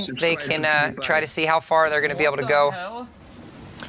they can try to see how far they're going to be able to go.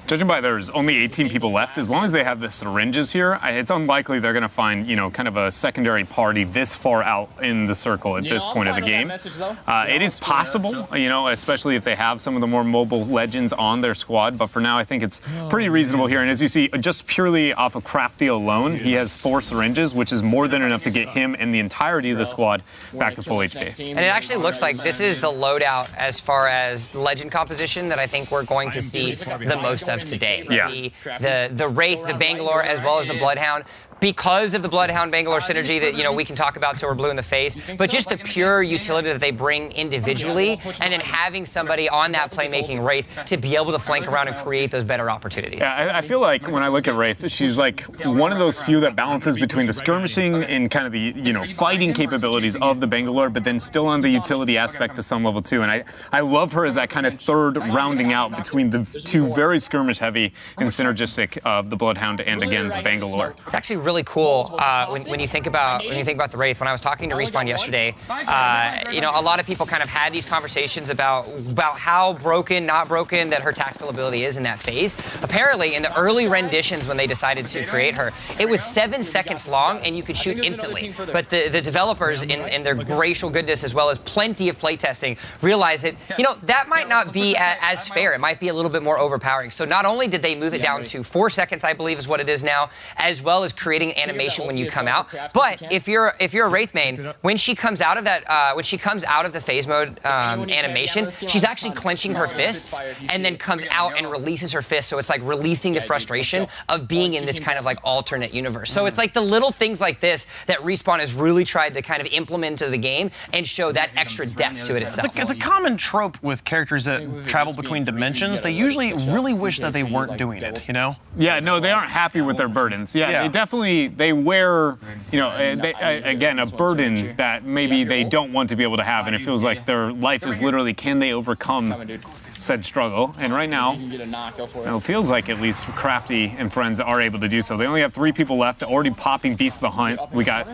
Judging by there's only 18 people left, as long as they have the syringes here, it's unlikely they're going to find, kind of a secondary party this far out in the circle at this point of the game. It is possible, especially if they have some of the more mobile legends on their squad, but for now I think it's pretty reasonable here. And as you see, just purely off of Crafty alone, he has 4 syringes, which is more than enough to get him and the entirety of the squad back to full HP. And it actually looks like this is the loadout as far as legend composition that I think we're going to see the most of today. The Wraith, the Bangalore, as well as the Bloodhound. Because of the Bloodhound Bangalore synergy that we can talk about till we're blue in the face, but just the pure utility that they bring individually, and then having somebody on that playmaking Wraith to be able to flank around and create those better opportunities. Yeah, I feel like when I look at Wraith, she's like one of those few that balances between the skirmishing and kind of the fighting capabilities of the Bangalore, but then still on the utility aspect to some level too. And I love her as that kind of third rounding out between the two very skirmish heavy and synergistic of the Bloodhound and again the Bangalore. It's actually really cool when you think about the Wraith. When I was talking to Respawn yesterday, a lot of people kind of had these conversations about how broken, not broken that her tactical ability is in that phase. Apparently, in the early renditions when they decided to create her, it was 7 seconds long and you could shoot instantly. But the developers, in their gracious goodness as well as plenty of playtesting, realized that that might not be as fair. It might be a little bit more overpowering. So not only did they move it down to 4 seconds, I believe is what it is now, as well as creating animation when you come out. But if you're a Wraith main, when she comes out of that, when she comes out of the phase mode animation, she's actually clenching her fists and then comes out and releases her fists. So it's like releasing the frustration of being in this kind of like alternate universe. So it's like the little things like this that Respawn has really tried to kind of implement into the game and show that extra depth to it itself. It's a common trope with characters that travel between dimensions. They usually really wish that they weren't doing it, Yeah, no, they aren't happy with their burdens. Yeah, they definitely they wear, again, a burden that maybe they don't want to be able to have, and it feels like their life is literally, can they overcome said struggle? And right now, it feels like at least Crafty and friends are able to do so. They only have 3 people left, already popping Beast of the Hunt. We got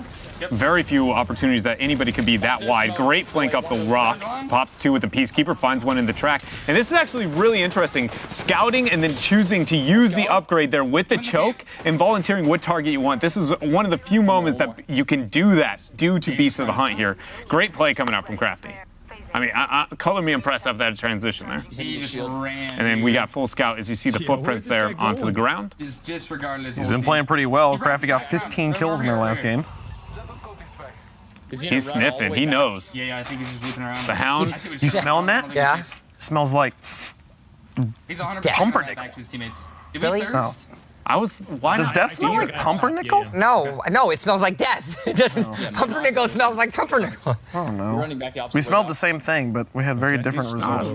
very few opportunities that anybody could be that wide. Great flank up the rock. Pops 2 with the Peacekeeper, finds 1 in the track. And this is actually really interesting. Scouting and then choosing to use the upgrade there with the choke and volunteering what target you want. This is one of the few moments that you can do that due to Beast of the Hunt here. Great play coming out from Crafty. I mean, color me impressed after that transition there. He just ran. And then we got full scout as you see the footprints there onto the ground. Just regardless. He's been playing pretty well. Crafty got 15 kills in their last game. He's sniffing. He knows. Yeah, I think he's just whipping around. The Hound. You smelling that? Yeah. Smells like He's 100% pumpernickel. back to his teammates. Really? Thirst? Why Does not? death smell like pumpernickel? No, it smells like death. It doesn't. Pumpernickel smells like pumpernickel. I don't know. We smelled the same thing, but we had very different results.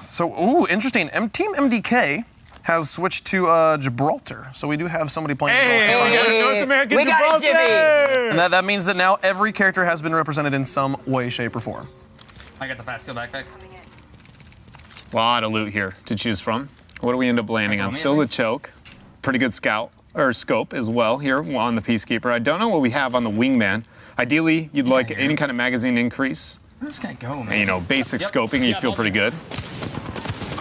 So, interesting. Team MDK has switched to Gibraltar, so we do have somebody playing Gibraltar. North American We got it, Gibraltar! And that means that now every character has been represented in some way, shape, or form. I got the fast kill backpack. A lot of loot here to choose from. What do we end up landing on? Still the choke. Pretty good scout, or scope as well here on the Peacekeeper. I don't know what we have on the Wingman. Ideally, you'd like any kind of magazine increase. Where's this guy go, man? And, basic scoping, you feel pretty good.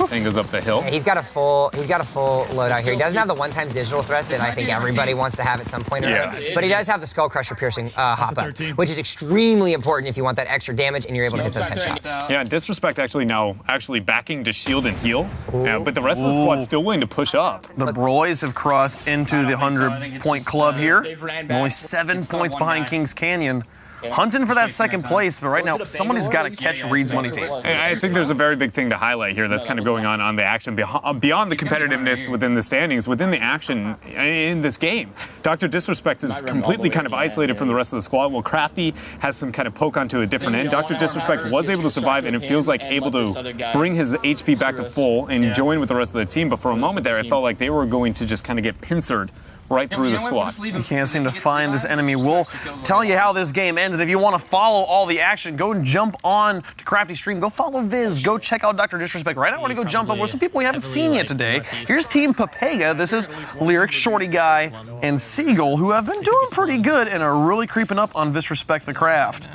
Thing goes up the hill. Yeah, he's got a full loadout here. He doesn't have the one-time digital threat that I think everybody wants to have at some point or another. But he does have the Skull Crusher piercing hop up, which is extremely important if you want that extra damage and you're able to hit those headshots. Yeah, Disrespect now backing to shield and heal, but the rest of the squad's still willing to push up. The Broys have crossed into the 100-point club here. Only 7 points behind Kings Canyon. Hunting for that second place, but right now, somebody's got to catch Reed's money team. And I think there's a very big thing to highlight here that's kind of going on the action, beyond the competitiveness within the standings, within the action in this game. Dr. Disrespect is completely kind of isolated from the rest of the squad, while Crafty has some kind of poke onto a different end. Dr. Disrespect was able to survive, and it feels like able to bring his HP back to full and join with the rest of the team, but for a moment there, it felt like they were going to just kind of get pincered right through the squad. You can't seem to find this enemy. We'll tell you how this game ends, and if you want to follow all the action, go and jump on to Crafty Stream. Go follow Viz. Go check out Dr. Disrespect. Right now, I want to go jump up with some people we haven't seen yet today. Here's Team Papega. This is Lyric, Shorty Guy, and Seagull, who have been doing pretty good and are really creeping up on Disrespect the Craft.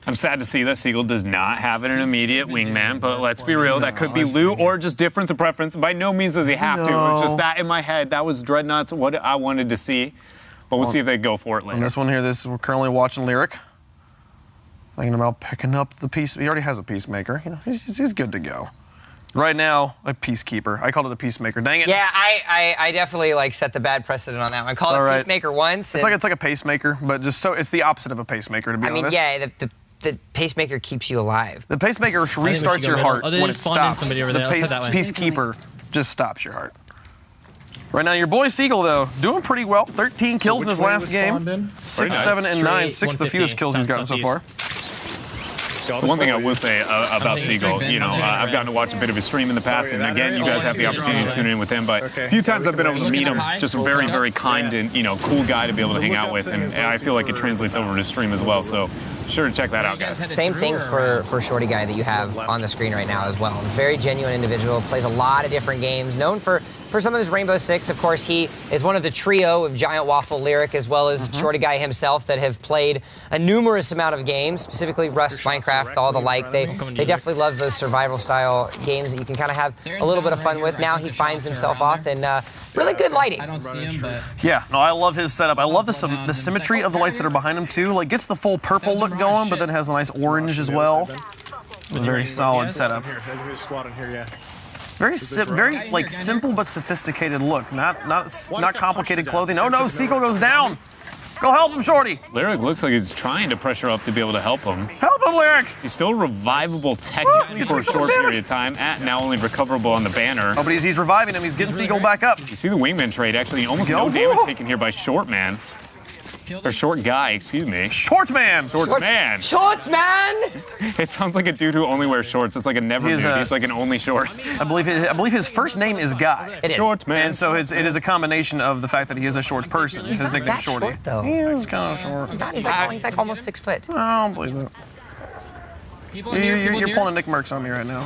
I'm sad to see that Seagull does not have an immediate wingman, but let's be real, that could be loot or just difference of preference. By no means does he have to. It's just that in my head, that was Dreadnoughts, what I wanted to see. But we'll see if they go for it later. And this one here, we're currently watching Lyric. Thinking about picking up the piece. He already has a Peacemaker. You know, he's good to go. Right now, a Peacekeeper. I called it a Peacemaker. Dang it. Yeah, I definitely like set the bad precedent on that one. I called it Peacemaker once. It's like a pacemaker, but just so it's the opposite of a pacemaker, to be honest. Yeah, the pacemaker keeps you alive. The pacemaker restarts your heart when it stops. Somebody over The there. Let's head that way. Peacekeeper just stops your heart. Right now, your boy Seagull, though, doing pretty well. 13 kills in his last game. 6, 7, and 9. 6 the fewest kills he's gotten so far. The one thing I will say about Seagull, you know, I've gotten to watch a bit of his stream in the past, and again, you guys have the opportunity to tune in with him, but a few times I've been able to meet him, just a very, very kind and, you know, cool guy to be able to hang out with, and I feel like it translates over to stream as well, so sure to check that out, guys. Same thing for Shorty Guy that you have on the screen right now as well. Very genuine individual, plays a lot of different games, known for some of his Rainbow Six. Of course, he is one of the trio of Giant Waffle, Lyric, as well as Shorty Guy himself that have played a numerous amount of games, specifically Rust, Minecraft, all the like. They definitely love those survival-style games that you can kind of have a little bit of fun with. Now he finds himself off in really good lighting. I don't see him, but Yeah, no, I love his setup. I love the symmetry of the lights that are behind him, too. Like, gets the full purple look going, but then has a nice orange as well. It's a very solid setup. Very like simple but sophisticated look. Not complicated clothing. Oh no, Seagull goes down. Go help him, Shorty. Lyric looks like he's trying to pressure up to be able to help him. Help him, Lyric. He's still revivable technically for a short period of time, now only recoverable on the banner. Oh, but he's reviving him. He's getting Seagull back up. You see the wingman trade, actually almost no damage taken here by Short Man. Or Short Guy, excuse me. Shorts Man. Shorts Man. Shorts, man! It sounds like a dude who only wears shorts. It's like a never dude. He's like an only short. I believe his first name is Guy. It is. Short Man. And so it is a combination of the fact that he is a short person. His nickname That's Shorty. short, though. He is kind of short. He's like almost 6 foot. I don't believe it. You're pulling a Nick Merckx on me right now.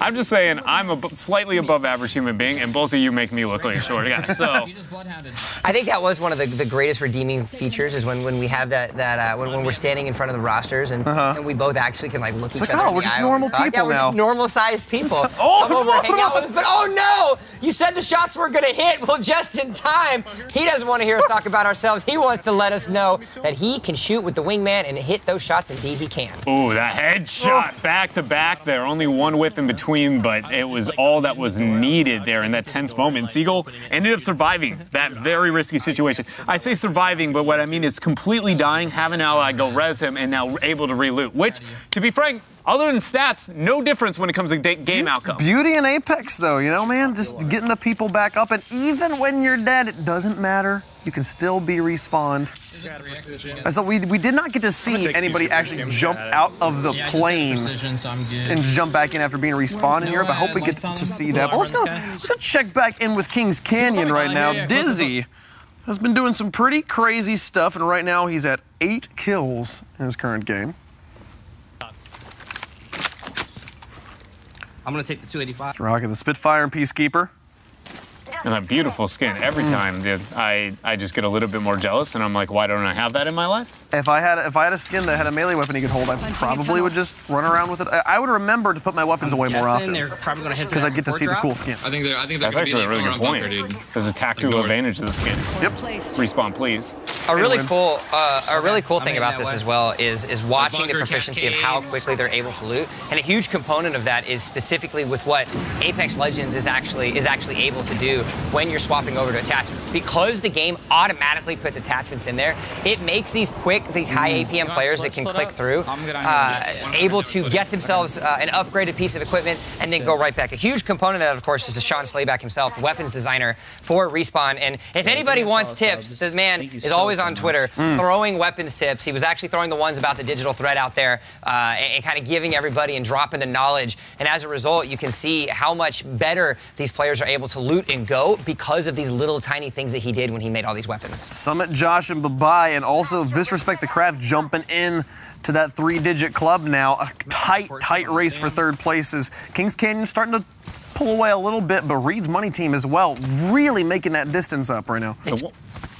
I'm just saying, I'm a slightly above average human being, and both of you make me look like a short guy. So I think that was one of the greatest redeeming features is when we have when we're standing in front of the rosters and we both actually can like look each other in the we're just eye normal and talk. people Yeah, we're now. just normal-sized people. Come over and hang out with us. But oh no, you said the shots were gonna hit. Well, just in time. He doesn't want to hear us talk about ourselves. He wants to let us know that he can shoot with the wingman and hit those shots. Indeed, he can. ooh, that headshot back to back there. Only one whiff in between, but it was all that was needed there in that tense moment. Seagull ended up surviving that very risky situation. I say surviving, but what I mean is completely dying, have an ally go res him, and now able to reloot. Which, to be frank, other than stats, no difference when it comes to game outcome. Beauty in Apex, though, you know, man? Just getting the people back up, and even when you're dead, it doesn't matter. You can still be respawned. And so we did not get to see anybody actually jump out of the plane and jump back in after being respawned in Europe. I hope we get to see that. But let's go check back in with Kings Canyon right now. Dizzy has been doing some pretty crazy stuff, and right now he's at 8 kills in his current game. I'm gonna take the 285. Rocking the Spitfire and Peacekeeper. And that beautiful skin. Every time I just get a little bit more jealous, and I'm like, why don't I have that in my life? If I had a skin that had a melee weapon he could hold, I probably would just run around with it. I would remember to put my weapons away more often because I'd get to see the cool skin. I think That's actually a really good point. There's a tactical advantage to the skin. Yep. Respawn, please. A really cool thing about this as well is watching the proficiency of how quickly they're able to loot, and a huge component of that is specifically with what Apex Legends is actually able to do when you're swapping over to attachments. Because the game automatically puts attachments in there, it makes these high APM players that can click through able to get themselves an upgraded piece of equipment and then go right back. A huge component of that, of course, is Sean Slayback himself, the weapons designer for Respawn. And if anybody wants tips, the man is always on Twitter throwing weapons tips. He was actually throwing the ones about the digital thread out there and kind of giving everybody and dropping the knowledge. And as a result, you can see how much better these players are able to loot and go because of these little tiny things that he did when he made all these weapons. Summit Josh and Babai, and also Visrespect the Craft jumping in to that 3-digit club now. A tight race for third places. Kings Canyon starting to pull away a little bit, but Reed's money team as well, really making that distance up right now.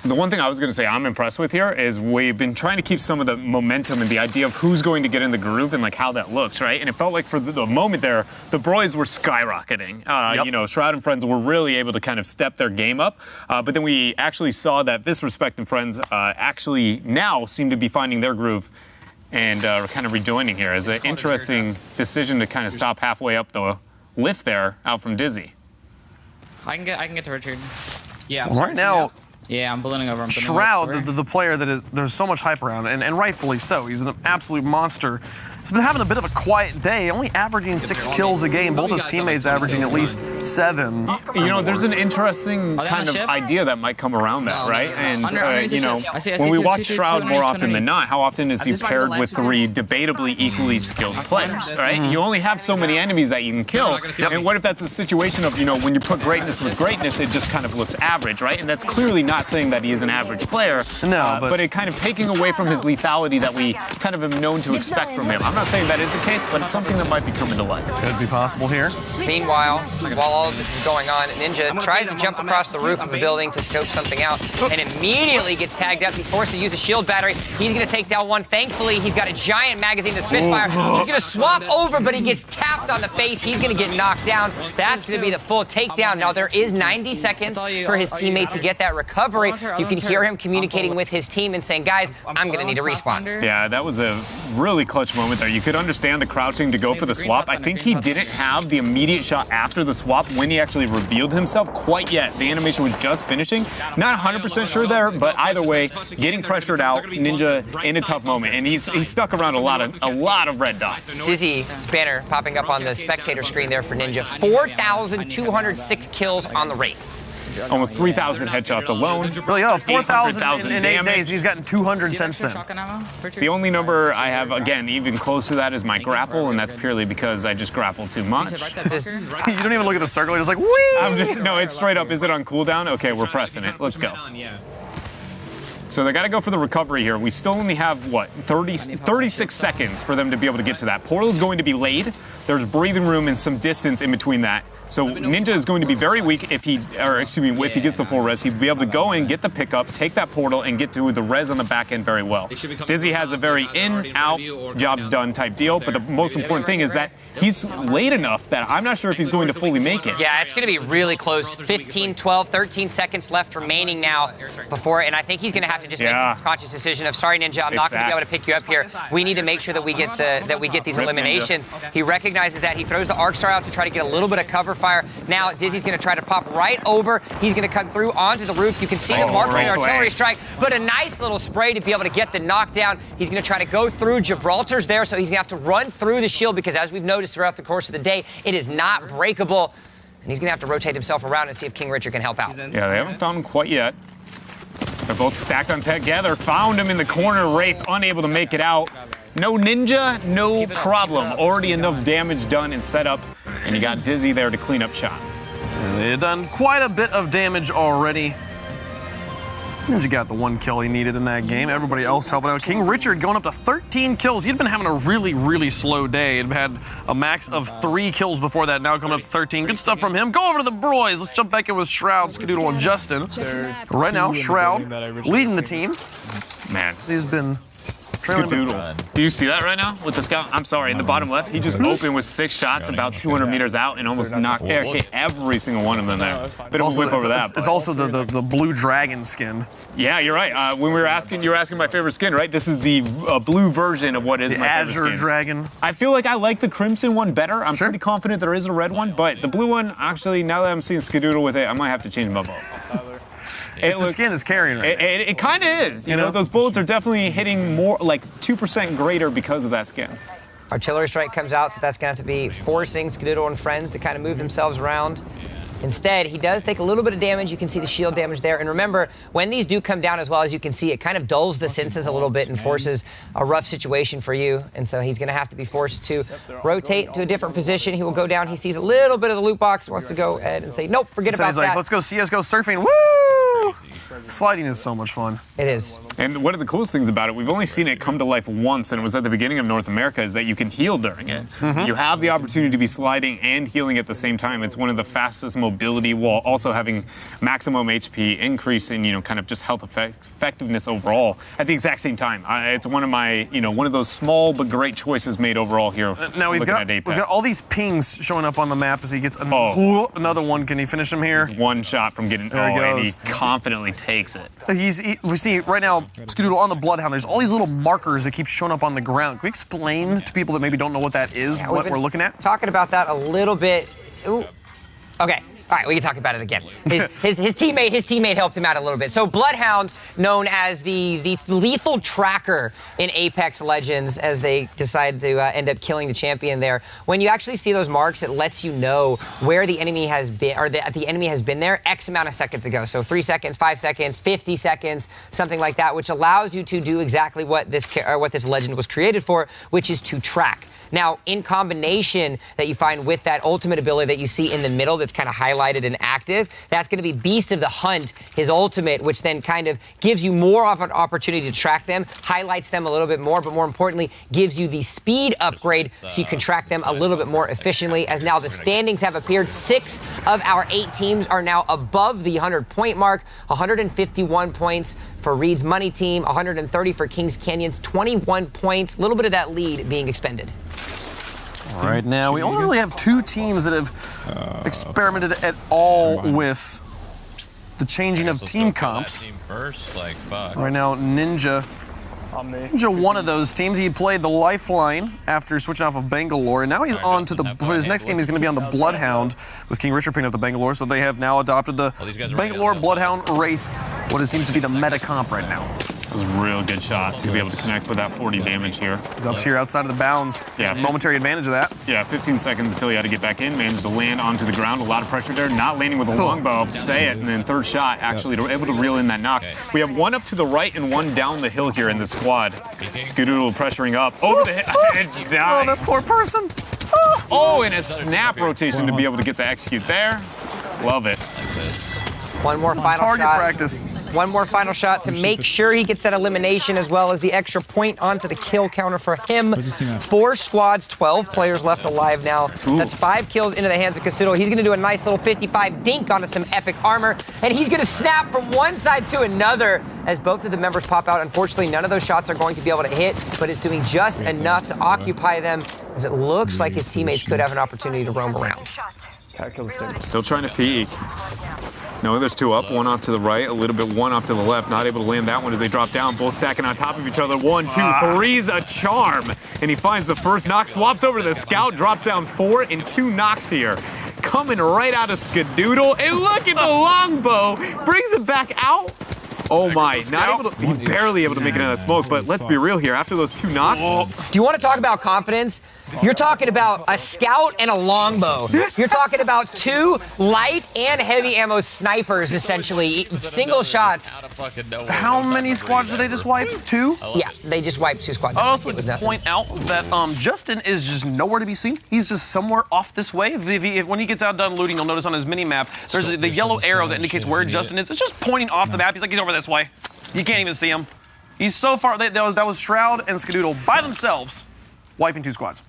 The one thing I was going to say I'm impressed with here is we've been trying to keep some of the momentum and the idea of who's going to get in the groove and like how that looks, right? And it felt like for the moment there, the Broys were skyrocketing. You know, Shroud and Friends were really able to kind of step their game up. But then we actually saw that Visrespect and Friends actually now seem to be finding their groove and kind of rejoining here. It's an interesting decision to kind of stop halfway up the lift there out from Dizzy. I can get to Richard. Yeah. Well, right now, Yeah, I'm ballooning over. Shroud, the player that is, there's so much hype around, and rightfully so. He's an absolute monster. He's been having a bit of a quiet day, only averaging 6 kills a game. Both his teammates averaging at least 7. You know, there's an interesting kind of idea that might come around that, right? And, you know, when we watch Shroud more often than not, how often is he paired with 3 debatably equally skilled players, right? You only have so many enemies that you can kill. And what if that's a situation of, you know, when you put greatness with greatness, it just kind of looks average, right? And that's clearly not saying that he is an average player. No, but it kind of taking away from his lethality that we kind of have known to expect from him. I'm not saying that is the case, but it's something that might be coming to light. Could be possible here. Meanwhile, while all of this is going on, Ninja tries to jump across the roof of the building to scope something out and immediately gets tagged up. He's forced to use a shield battery. He's going to take down one. Thankfully, he's got a giant magazine to Spitfire. He's going to swap over, but he gets tapped on the face. He's going to get knocked down. That's going to be the full takedown. Now, there is 90 seconds for his teammate to get that recovery. You can hear him communicating with his team and saying, guys, I'm going to need to respawn. Yeah, that was a really clutch moment there. You could understand the crouching to go for the swap. I think he didn't have the immediate shot after the swap when he actually revealed himself quite yet. The animation was just finishing. Not 100% sure there, but either way, getting pressured out, Ninja in a tough moment, and he's stuck around a lot of red dots. Dizzy's banner popping up on the spectator screen there for Ninja. 4,206 kills on the Wraith. Almost 3,000 headshots alone. Really, 4,000 in 8 damage. days. He's gotten 200 since then. The only number I have, again, even close to that is my grapple, and that's purely because I just grapple too much. You don't even look at the circle. You're just like, whee! No, it's straight up. Is it on cooldown? Okay, we're pressing it. Let's go. So they got to go for the recovery here. We still only have, what, 36 seconds for them to be able to get to that. Portal's going to be laid. There's breathing room and some distance in between that. So Ninja is going to be very weak if he gets the full res. He'd be able to go in, get the pickup, take that portal, and get to the res on the back end very well. Dizzy has a very in, out, jobs done type deal, but the most important thing is that he's late enough that I'm not sure if he's going to fully make it. Yeah, it's going to be really close. 15, 12, 13 seconds left remaining now before, and I think he's going to have to just make this conscious decision of, sorry, Ninja, I'm not going to be able to pick you up here. We need to make sure that we get these eliminations. He recognizes that. He throws the Arc Star out to try to get a little bit of cover fire. Now Dizzy's going to try to pop right over. He's going to come through onto the roof. You can see the mark on the artillery strike, but a nice little spray to be able to get the knockdown. He's going to try to go through. Gibraltar's there, so he's going to have to run through the shield because, as we've noticed throughout the course of the day, it is not breakable. And he's going to have to rotate himself around and see if King Richard can help out. Yeah, they haven't found him quite yet. They're both stacked on together. Found him in the corner. Wraith unable to make it out. No Ninja, no problem. Already enough damage done and set up, and you got Dizzy there to clean up shop. And they had done quite a bit of damage already. Ninja got the 1 kill he needed in that game. Everybody else helping out. King Richard going up to 13 kills. He'd been having a really, really slow day. He'd had a max of 3 kills before that. Now coming up to 13. Good stuff from him. Go over to the Broys. Let's jump back in with Shroud, Skadoodle, and Justin. Right now, Shroud leading the team. Man, He's been... Skadoodle. Do you see that right now with the scout? I'm sorry, in the bottom left, he just opened with 6 shots about 200 meters out and almost hit every single one of them there. Bit of a whip over that. It's also the blue dragon skin. Yeah, you're right. When we were asking, you were asking my favorite skin, right? This is the blue version of what is my favorite skin. Azure dragon. I feel like I like the crimson one better. I'm pretty confident there is a red one, but the blue one, actually, now that I'm seeing Skadoodle with it, I might have to change my vote. The skin is carrying right. It kind of is. You know, those bullets are definitely hitting more, like 2% greater because of that skin. Artillery strike comes out, so that's going to have to be forcing Skadoodle and friends to kind of move themselves around. Instead, he does take a little bit of damage. You can see the shield damage there. And remember, when these do come down as well, as you can see, it kind of dulls the senses a little bit and forces a rough situation for you. And so he's going to have to be forced to rotate to a different position. He will go down. He sees a little bit of the loot box, wants to go ahead and say, nope, forget about He's like, that. let's go CSGO surfing. Woo! Sliding is so much fun. It is. And one of the coolest things about it, we've only seen it come to life once, and it was at the beginning of North America, is that you can heal during it. You have the opportunity to be sliding and healing at the same time. It's one of the fastest mobility while also having maximum HP, increase in, kind of just health effectiveness overall at the exact same time. It's one of my, one of those small but great choices made overall here. Now we've got all these pings showing up on the map as he gets another one. Can he finish him here? He's one shot from getting and he confidently takes it. We see right now, Skadoodle on the Bloodhound, there's all these little markers that keep showing up on the ground. Can we explain to people that maybe don't know what that is, what we're looking at? Talking about that a little bit. Ooh. Okay. All right, we can talk about it again. His teammate helped him out a little bit. So Bloodhound, known as the lethal tracker in Apex Legends, as they decide to end up killing the champion there. When you actually see those marks, it lets you know where the enemy has been, or that the enemy has been there X amount of seconds ago. So 3 seconds, 5 seconds, 50 seconds, something like that, which allows you to do exactly what this legend was created for, which is to track. Now, in combination that you find with that ultimate ability that you see in the middle that's kind of highlighted and active, that's going to be Beast of the Hunt, his ultimate, which then kind of gives you more of an opportunity to track them, highlights them a little bit more, but more importantly, gives you the speed upgrade so you can track them a little bit more efficiently. As now the standings have appeared, 6 of our 8 teams are now above the 100-point mark, 151 points for Reed's Money team, 130 for Kings Canyon's, 21 points, a little bit of that lead being expended. Right now, we only really have 2 teams that have experimented at all with the changing of team comps. Right now, Ninja, one of those teams. He played the Lifeline after switching off of Bangalore, and now he's on to for his next game, he's going to be on the Bloodhound with King Richard picking up the Bangalore, so they have now adopted the Bangalore Bloodhound Wraith, what it seems to be the meta comp right now. It was a real good shot to be able to connect with that 40 damage here. He's up here outside of the bounds. Yeah, momentary advantage of that. Yeah, 15 seconds until he had to get back in. Managed to land onto the ground. A lot of pressure there. Not landing with a longbow. Say it. And then third shot, actually able to reel in that knock. We have one up to the right and one down the hill here in this squad. Skadoodle pressuring up. Over the edge. Oh, that poor person. Oh, and a snap rotation to be able to get the execute there. Love it. One more final target shot. practice. One more final shot to make sure he gets that elimination as well as the extra point onto the kill counter for him. 4 squads, 12 players left alive now. That's 5 kills into the hands of Skadoodle. He's going to do a nice little 55 dink onto some epic armor, and he's going to snap from one side to another as both of the members pop out. Unfortunately, none of those shots are going to be able to hit, but it's doing just enough to occupy them as it looks like his teammates could have an opportunity to roam around. Still trying to peek. No, there's 2 up, one off to the right, a little bit one off to the left. Not able to land that one as they drop down, both stacking on top of each other. 1, 2, 3's a charm. And he finds the first knock, swaps over to the scout, drops down 4 and 2 knocks here. Coming right out of Skadoodle, and look at the longbow, brings it back out. Oh my, not able to, he barely able to make it out of the smoke, but let's be real here, after those 2 knocks. Do you want to talk about confidence? You're talking about a scout and a longbow. You're talking about 2 light and heavy ammo snipers, essentially, single shots. How many squads did they just wipe? 2? Yeah, they just wiped 2 squads. I also want to point out that Justin is just nowhere to be seen. He's just somewhere off this way. When he gets out done looting, you'll notice on his mini-map, there's the yellow arrow that indicates where Justin is. It's just pointing off the map. He's like, he's over this way. You can't even see him. He's so far. That was Shroud and Skadoodle by themselves, wiping 2 squads.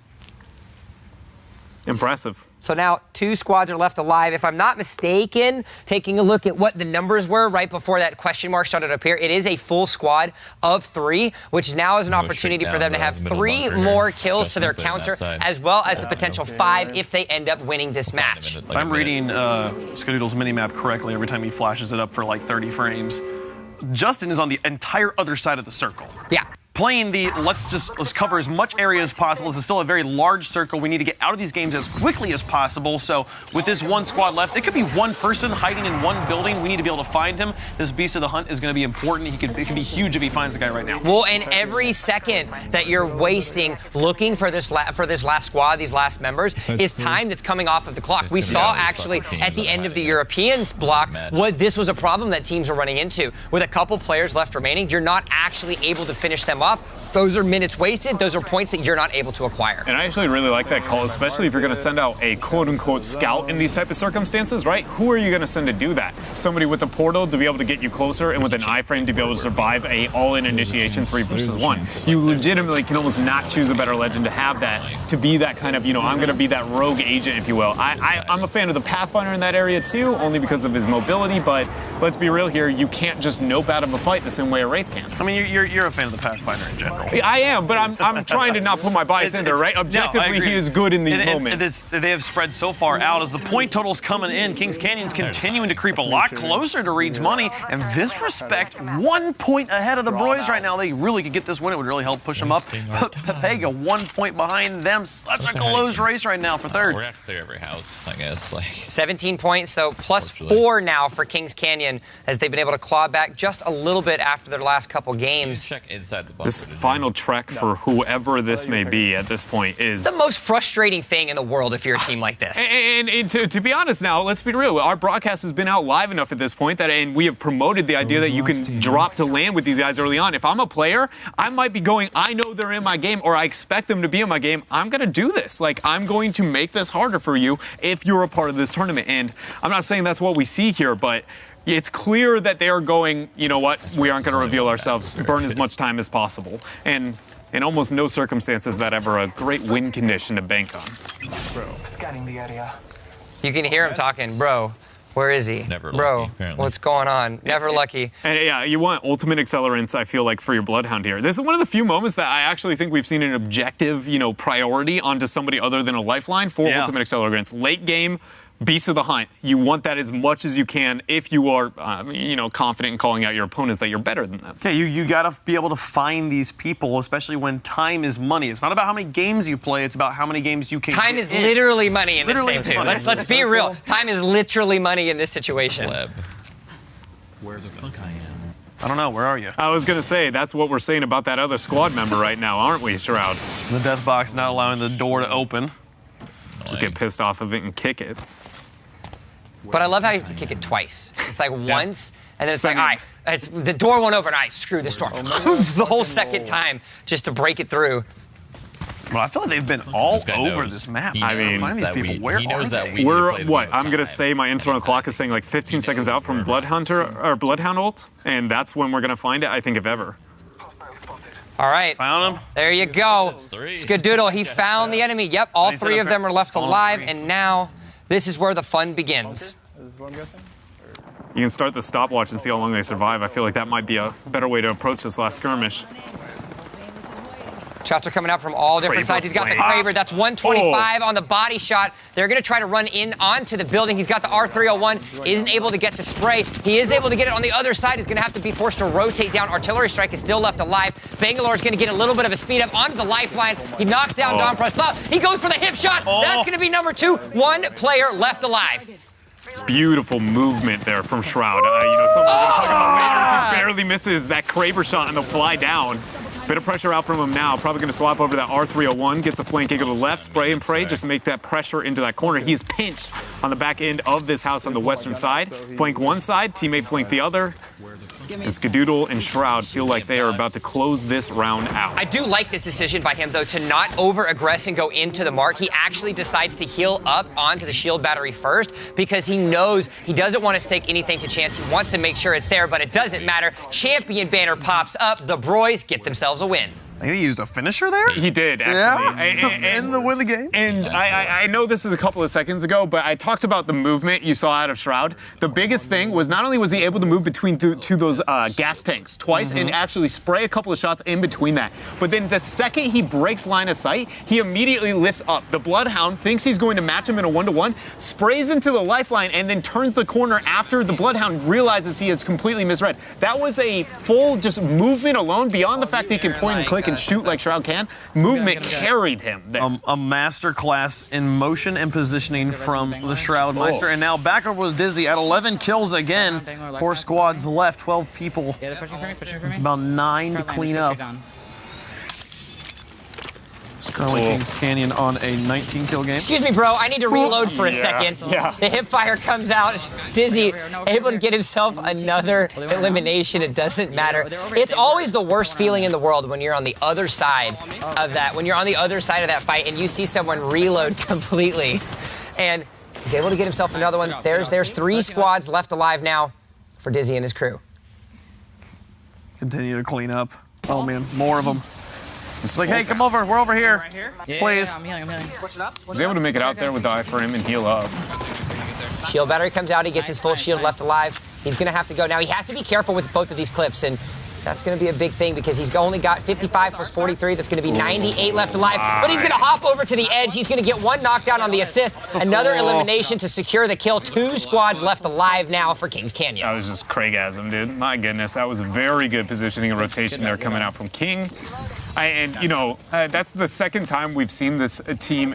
Impressive. So now 2 squads are left alive. If I'm not mistaken, taking a look at what the numbers were right before that question mark started to appear, it is a full squad of 3, which now is an opportunity for them to have 3 more kills to their counter, as well as the potential 5 if they end up winning this match. If I'm reading Skadoodle's minimap correctly, every time he flashes it up for like 30 frames, Justin is on the entire other side of the circle. Yeah. Playing the let's cover as much area as possible. This is still a very large circle. We need to get out of these games as quickly as possible. So with this 1 squad left, it could be 1 person hiding in 1 building. We need to be able to find him. This Beast of the Hunt is going to be important. It could be huge if he finds the guy right now. Well, and every second that you're wasting looking for this last squad, these last members, is time that's coming off of the clock. We saw actually at the end of the European block what this was a problem that teams were running into. With a couple players left remaining, you're not actually able to finish them off. off, those are minutes wasted. Those are points that you're not able to acquire. And I actually really like that call, especially if you're going to send out a quote-unquote scout in these type of circumstances, right? Who are you going to send to do that? Somebody with a portal to be able to get you closer, and with an iframe to be able to survive a all-in initiation 3 versus 1. You legitimately can almost not choose a better legend to have that, to be that kind of, I'm going to be that rogue agent, if you will. I'm a fan of the Pathfinder in that area too, only because of his mobility, but let's be real here, you can't just nope out of a fight the same way a Wraith can. I mean, you're a fan of the Pathfinder in general. I am, but I'm trying to not put my bias in there, right? Objectively, he is good in these moments. They have spread so far out as the point total's coming in. Kings Canyon's continuing to creep a lot closer to Reed's money, and this respect 1 point ahead of the Broys right now. They really could get this win. It would really help push them up. But Pepega 1 point behind them. Such a close race right now for third. We're gonna have to clear every house, I guess. 17 points, so +4 now for Kings Canyon as they've been able to claw back just a little bit after their last couple games. Check inside the bunker. This final trek for whoever this may be at this point is The most frustrating thing in the world if you're a team like this. And to be honest now, let's be real. Our broadcast has been out live enough at this point that, and we have promoted the idea that you can drop to land with these guys early on. If I'm a player, I might be going, I know they're in my game, or I expect them to be in my game. I'm going to do this. Like, I'm going to make this harder for you if you're a part of this tournament. And I'm not saying that's what we see here, but it's clear that they are going, you know what, we aren't going to reveal ourselves, burn as much time as possible. And in almost no circumstances is that ever a great win condition to bank on. Scanning the area. You can hear him talking, bro. Where is he? Never Bro, lucky, apparently. what's going on? Never lucky. And yeah, you want ultimate accelerants, I feel like, for your Bloodhound here. This is one of the few moments that I actually think we've seen an objective, priority onto somebody other than a lifeline for ultimate accelerants. Late game, Beast of the Hunt. You want that as much as you can if you are, confident in calling out your opponents that you're better than them. Yeah, you got to be able to find these people, especially when time is money. It's not about how many games you play, it's about how many games you can Time get is in. literally money in this Literally game, too. money. Let's be real. Time is literally money in this situation. Leb. Where the fuck I am? I don't know, where are you? I was going to say, that's what we're saying about that other squad member right now, aren't we, Shroud? The death box not allowing the door to open. Just get pissed off of it and kick it. But I love how you have to kick it twice. It's like once, and then it's like, all right, the door won't open. All right, screw this door. The whole second time just to break it through. Well, I feel like they've been all This guy over knows. this map. He I mean, find these that people. we- Where he knows are that they? we- We're, played what, the I'm going to time. say my internal clock is saying like 15 seconds out from Bloodhound ult, and that's when we're going to find it, I think, if ever. All right, Found him. there you go. three. Skadoodle, he found the enemy. Yep, all He said three a of them are left call him alive, three. and now this is where the fun begins. You can start the stopwatch and see how long they survive. I feel like that might be a better way to approach this last skirmish. Shots are coming out from all different Kraber sides. He's got the flame. Kraber. That's 125 on the body shot. They're going to try to run in onto the building. He's got the R301. Isn't able to get the spray. He is able to get it on the other side. He's going to have to be forced to rotate down. Artillery strike is still left alive. Bangalore is going to get a little bit of a speed up onto the lifeline. He knocks down Don Price. He goes for the hip shot. That's going to be number 2. One player left alive. Beautiful movement there from Shroud. Something we're going to talk about later. He barely misses that Kraber shot and they'll fly down. Bit of pressure out from him now. Probably going to swap over that R301. Gets a flank angle to the left. Spray and pray. Just make that pressure into that corner. He is pinched on the back end of this house on the western side. Flank one side. Teammate flank the other. And Skadoodle and Shroud feel like they are about to close this round out. I do like this decision by him, though, to not over-aggress and go into the mark. He actually decides to heal up onto the shield battery first because he knows he doesn't want to stake anything to chance. He wants to make sure it's there, but it doesn't matter. Champion banner pops up. The Broys get themselves a win. I think he used a finisher there? He did, actually. And win the game. And I know this is a couple of seconds ago, but I talked about the movement you saw out of Shroud. The biggest thing was not only was he able to move between two those gas tanks twice and actually spray a couple of shots in between that, but then the second he breaks line of sight, he immediately lifts up. The Bloodhound thinks he's going to match him in a one-to-one, sprays into the lifeline, and then turns the corner after the Bloodhound realizes he has completely misread. That was a full just movement alone, beyond the fact that he can point and click and shoot like Shroud can. Movement carried him there. A master class in motion and positioning from the Shroud Meister. And now back over with Dizzy at 11 kills again. 4 squads left, 12 people. Yeah, they're pushing for me, pushing for me. It's about 9 to clean up. Currently Kings Canyon on a 19-kill game. Excuse me, bro. I need to reload for a second. Yeah. The hip fire comes out. Dizzy able to get himself another elimination. It doesn't matter. It's always the worst feeling in the world when you're on the other side of that. When you're on the other side of that fight and you see someone reload completely, and he's able to get himself another one. There's 3 squads left alive now for Dizzy and his crew. Continue to clean up. Oh man, more of them. It's like, hey, come over. We're over here. Please. I'm healing. He's able to make it out there with the eye for him and heal up. Shield battery comes out. He gets his full shield left alive. He's going to have to go. Now, he has to be careful with both of these clips, and that's going to be a big thing because he's only got 55 plus 43. That's going to be 98 left alive. But he's going to hop over to the edge. He's going to get 1 knockdown on the assist. Another elimination to secure the kill. 2 squads left alive now for Kings Canyon. That was just Craigasm, dude. My goodness, that was very good positioning and rotation there coming out from King. That's the second time we've seen this team,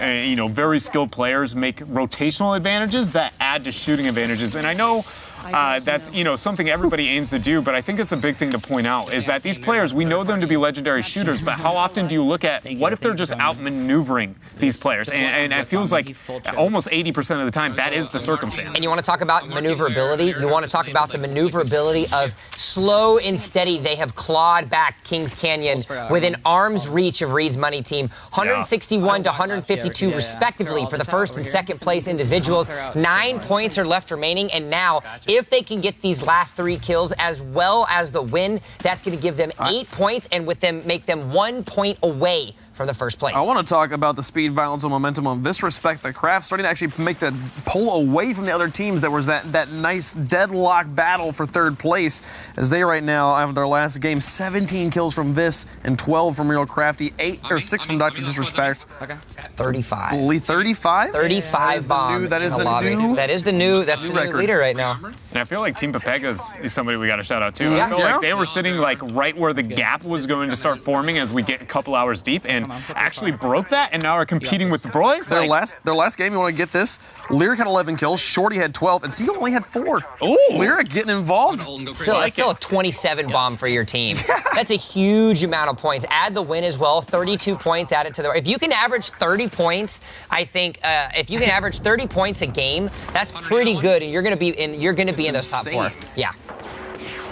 very skilled players make rotational advantages that add to shooting advantages. And I know that's something everybody aims to do, but I think it's a big thing to point out is that these players, we know them to be legendary shooters, but how often do you look at what if they're just outmaneuvering these players? And it feels like almost 80% of the time that is the circumstance. And you want to talk about maneuverability? You want to talk about the maneuverability of slow and steady. They have clawed back Kings Canyon within arm's reach of Reed's Money team. 161 to 152 respectively for the first and second place individuals. 9 points are left remaining, and now if they can get these last 3 kills as well as the win, that's going to give them 8 points and with them make them 1 point away from the first place. I want to talk about the speed, violence, and momentum of this respect. The Craft starting to actually make that pull away from the other teams. There was that nice deadlock battle for third place as they right now have their last game 17 kills from Vis and 12 from Real Crafty, 6 from Dr. Disrespect. 35. 35? 35 bomb That is in the the lobby. new. That's the new record. leader right now. And I feel like Team Papega's is somebody we got to shout out to. Yeah. I feel like they were sitting like right where the gap was going to start forming as we get a couple hours deep, and actually broke that, and now are competing with the boys. Their last game, you want to get this? Lyric had 11 kills, Shorty had 12, and Seagull only had 4. Ooh. Lyric getting involved. Still a 27 bomb for your team. That's a huge amount of points. Add the win as well. 32 points added to the. If you can average 30 points, I think if you can average 30 points a game, that's pretty good, and you're going to be in. You're going to be in the top 4. Yeah.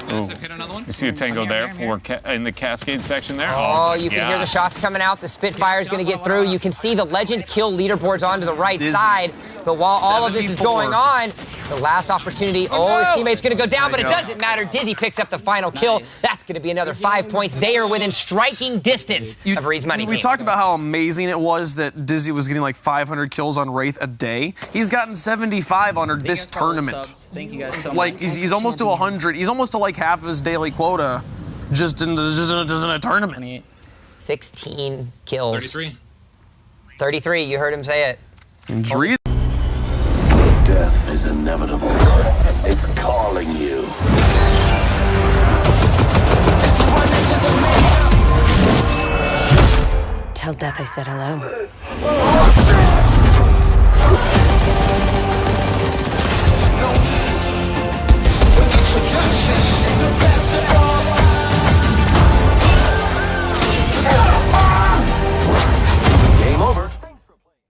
You see a tango there in the Cascade section there. Oh, you can hear the shots coming out. The Spitfire is going to get through. You can see the Legend kill leaderboards onto the right side. But while all of this is going on, it's the last opportunity. Oh, his teammate's going to go down, but it doesn't matter. Dizzy picks up the final kill. That's going to be another 5 points. They are within striking distance of Reed's Money team. We talked about how amazing it was that Dizzy was getting like 500 kills on Wraith a day. He's gotten 75 on her this tournament. Thank you guys so much. Like he's almost to 100. He's almost to like half of his daily quota, just in a tournament. 16 kills. 33. 33. You heard him say it. Dreed. Death is inevitable. It's calling you. Tell Death I said hello. Introduction, the best of all.